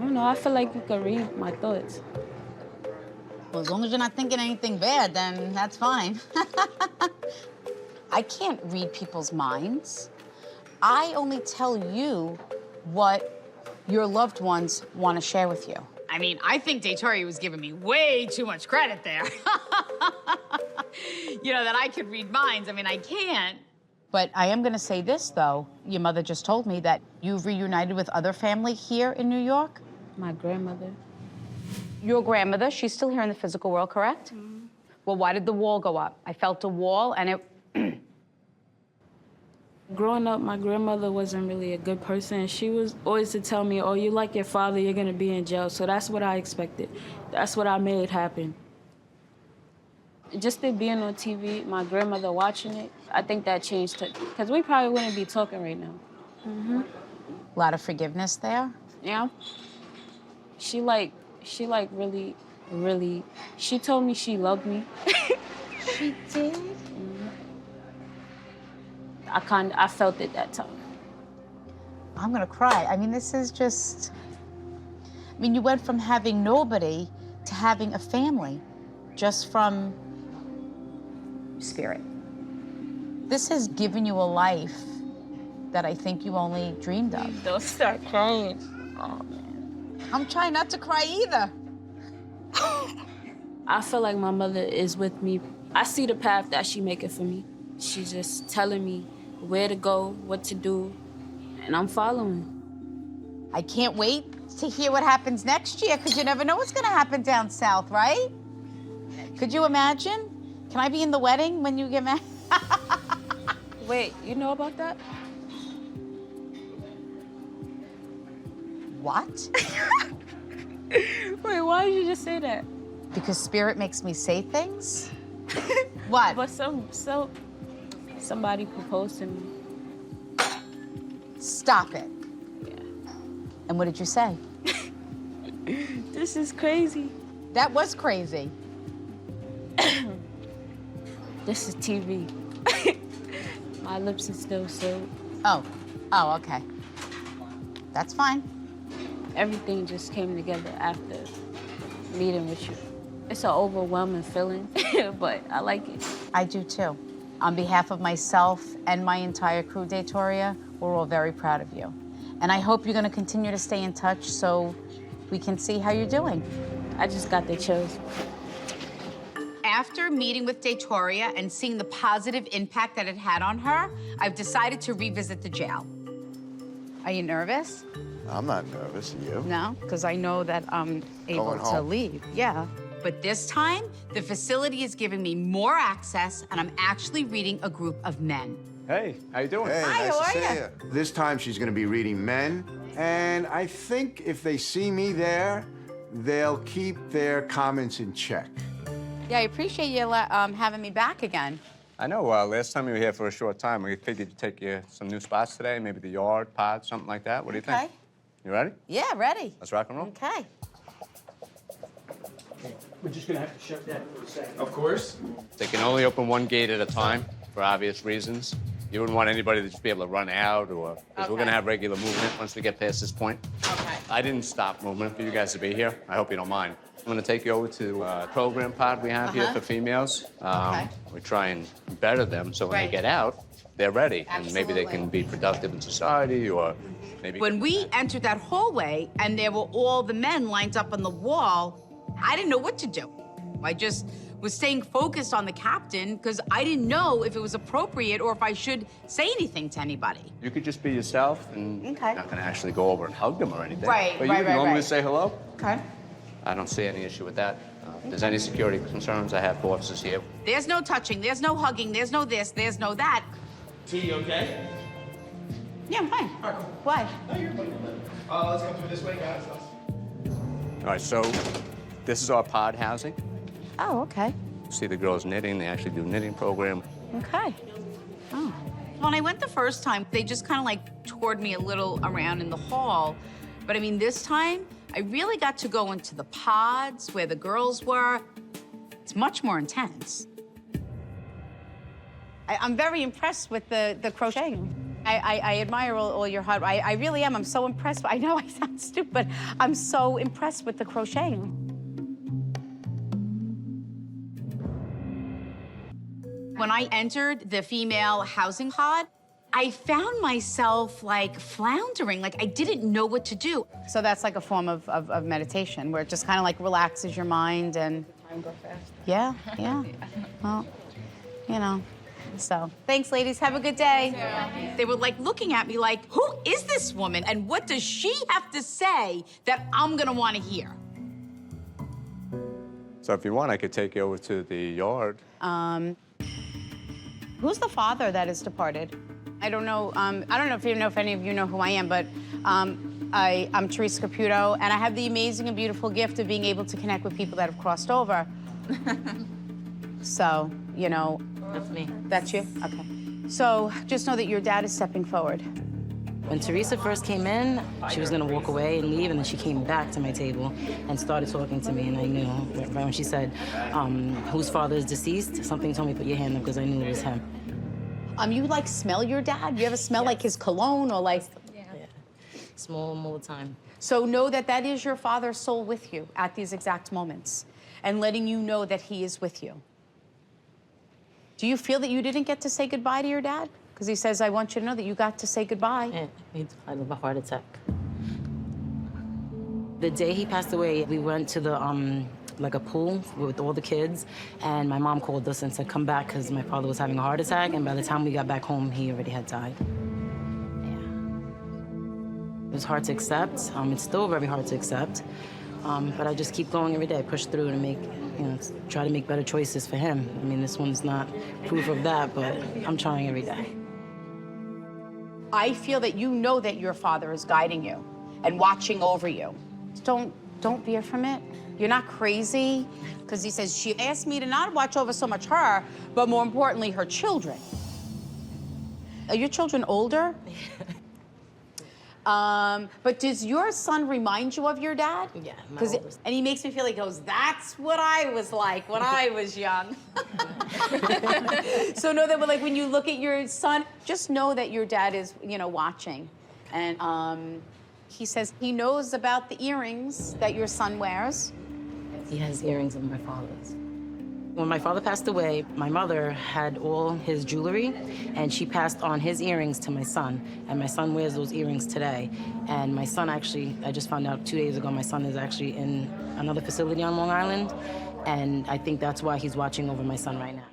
don't know, I feel like you could read my thoughts. Well, as long as you're not thinking anything bad, then that's fine. I can't read people's minds. I only tell you what your loved ones want to share with you. I mean, I think Theresa was giving me way too much credit there. You know, that I could read minds. I mean, I can't. But I am going to say this, though. Your mother just told me that you've reunited with other family here in New York. My grandmother. Your grandmother, she's still here in the physical world, correct? Mm-hmm. Well, why did the wall go up? I felt a wall, and it... Growing up, my grandmother wasn't really a good person. She was always to tell me, oh, you like your father, you're gonna be in jail. So that's what I expected. That's what I made happen. Just it being on TV, my grandmother watching it, I think that changed it. Because we probably wouldn't be talking right now. Mm-hmm. A lot of forgiveness there? Yeah. She really, really, she told me she loved me. She did? I felt it that time. I'm gonna cry. I mean, this is just... I mean, you went from having nobody to having a family just from spirit. This has given you a life that I think you only dreamed of. Don't start crying. Oh, man. I'm trying not to cry either. I feel like my mother is with me. I see the path that she making for me. She's just telling me where to go, what to do, and I'm following. I can't wait to hear what happens next year, because you never know what's gonna happen down south, right? Could you imagine? Can I be in the wedding when you get married? Wait, you know about that? What? Wait, why did you just say that? Because spirit makes me say things? What? But somebody proposed to me. Stop it. Yeah. And what did you say? This is crazy. That was crazy. This is TV. My lips are still sealed. Oh, okay. That's fine. Everything just came together after meeting with you. It's an overwhelming feeling, but I like it. I do too. On behalf of myself and my entire crew, Theresa, we're all very proud of you. And I hope you're gonna continue to stay in touch so we can see how you're doing. I just got the chills. After meeting with Theresa and seeing the positive impact that it had on her, I've decided to revisit the jail. Are you nervous? I'm not nervous, are you? No, because I know that I'm able Going to home. leave. Yeah. But this time, the facility is giving me more access, and I'm actually reading a group of men. Hey, how you doing? Hey, Hi, nice how to are see ya? you. This time she's gonna be reading men, and I think if they see me there, they'll keep their comments in check. Yeah, I appreciate you having me back again. I know, last time you were here for a short time, we figured to take you some new spots today, maybe the yard, pod, something like that. What do you think? Okay. You ready? Yeah, ready. Let's rock and roll. Okay. We're just gonna have to shut that for a second. Of course. They can only open one gate at a time for obvious reasons. You wouldn't want anybody to just be able to run out or, because we're Okay. gonna have regular movement once we get past this point. Okay. I didn't stop movement for you guys to be here. I hope you don't mind. I'm gonna take you over to a program pod we have here for females. Okay. We try and better them so when Right. they get out, they're ready. And maybe they Absolutely. can be productive in society or maybe... When we entered that hallway and there were all the men lined up on the wall, I didn't know what to do. I just was staying focused on the captain because I didn't know if it was appropriate or if I should say anything to anybody. You could just be yourself and Okay. not gonna actually go over and hug them or anything. Right, But right, you would right, normally right. say hello. Okay. I don't see any issue with that. If there's any security concerns, I have officers here. There's no touching, there's no hugging, there's no this, there's no that. T, you okay? Yeah, I'm fine. All right, cool. Why? No, you're fine. Let's go through this way, guys. All right, so this is our pod housing. Oh, okay. See the girls knitting. They actually do knitting program. Okay. Oh. When I went the first time, they just kind of like toured me a little around in the hall. But I mean, this time, I really got to go into the pods where the girls were. It's much more intense. I'm very impressed with the crocheting. I admire all your hard. I really am. I'm so impressed. I know I sound stupid, but I'm so impressed with the crocheting. When I entered the female housing pod, I found myself like floundering, like I didn't know what to do. So that's like a form of meditation where it just kind of like relaxes your mind and. Time go fast. Yeah, yeah. Well, you know. So thanks, ladies. Have a good day. Yeah. They were like looking at me like, who is this woman? And what does she have to say that I'm gonna want to hear? So if you want, I could take you over to the yard. Who's the father that is departed? I don't know. I don't know if any of you know who I am, but I'm Theresa Caputo, and I have the amazing and beautiful gift of being able to connect with people that have crossed over. So, you know. That's me. That's you? Okay. So just know that your dad is stepping forward. When Theresa first came in, she was gonna walk away and leave, and then she came back to my table and started talking to me, and I knew, right when she said, whose father is deceased, something told me, put your hand up, because I knew it was him. You like smell your dad? You ever smell like his cologne or like? Yeah. Smell him all the time. So know that that is your father's soul with you at these exact moments and letting you know that he is with you. Do you feel that you didn't get to say goodbye to your dad? Because he says, I want you to know that you got to say goodbye. Yeah, he died of a heart attack. The day he passed away, we went to the, like a pool with all the kids, and my mom called us and said, come back, because my father was having a heart attack, and by the time we got back home, he already had died. Yeah. It was hard to accept. It's still very hard to accept, but I just keep going every day. I push through and make, you know, try to make better choices for him. I mean, this one's not proof of that, but I'm trying every day. I feel that you know that your father is guiding you and watching over you. Don't veer from it. You're not crazy, because he says, she asked me to not watch over so much her, but more importantly, her children. Are your children older? But does your son remind you of your dad? Yeah, my 'Cause oldest. and he makes me feel like, he goes, that's what I was like when I was young. So know that, like, when you look at your son, just know that your dad is, you know, watching. And he says he knows about the earrings that your son wears. He has earrings of my father's. When my father passed away, my mother had all his jewelry, and she passed on his earrings to my son. And my son wears those earrings today. And my son actually, I just found out 2 days ago, my son is actually in another facility on Long Island. And I think that's why he's watching over my son right now.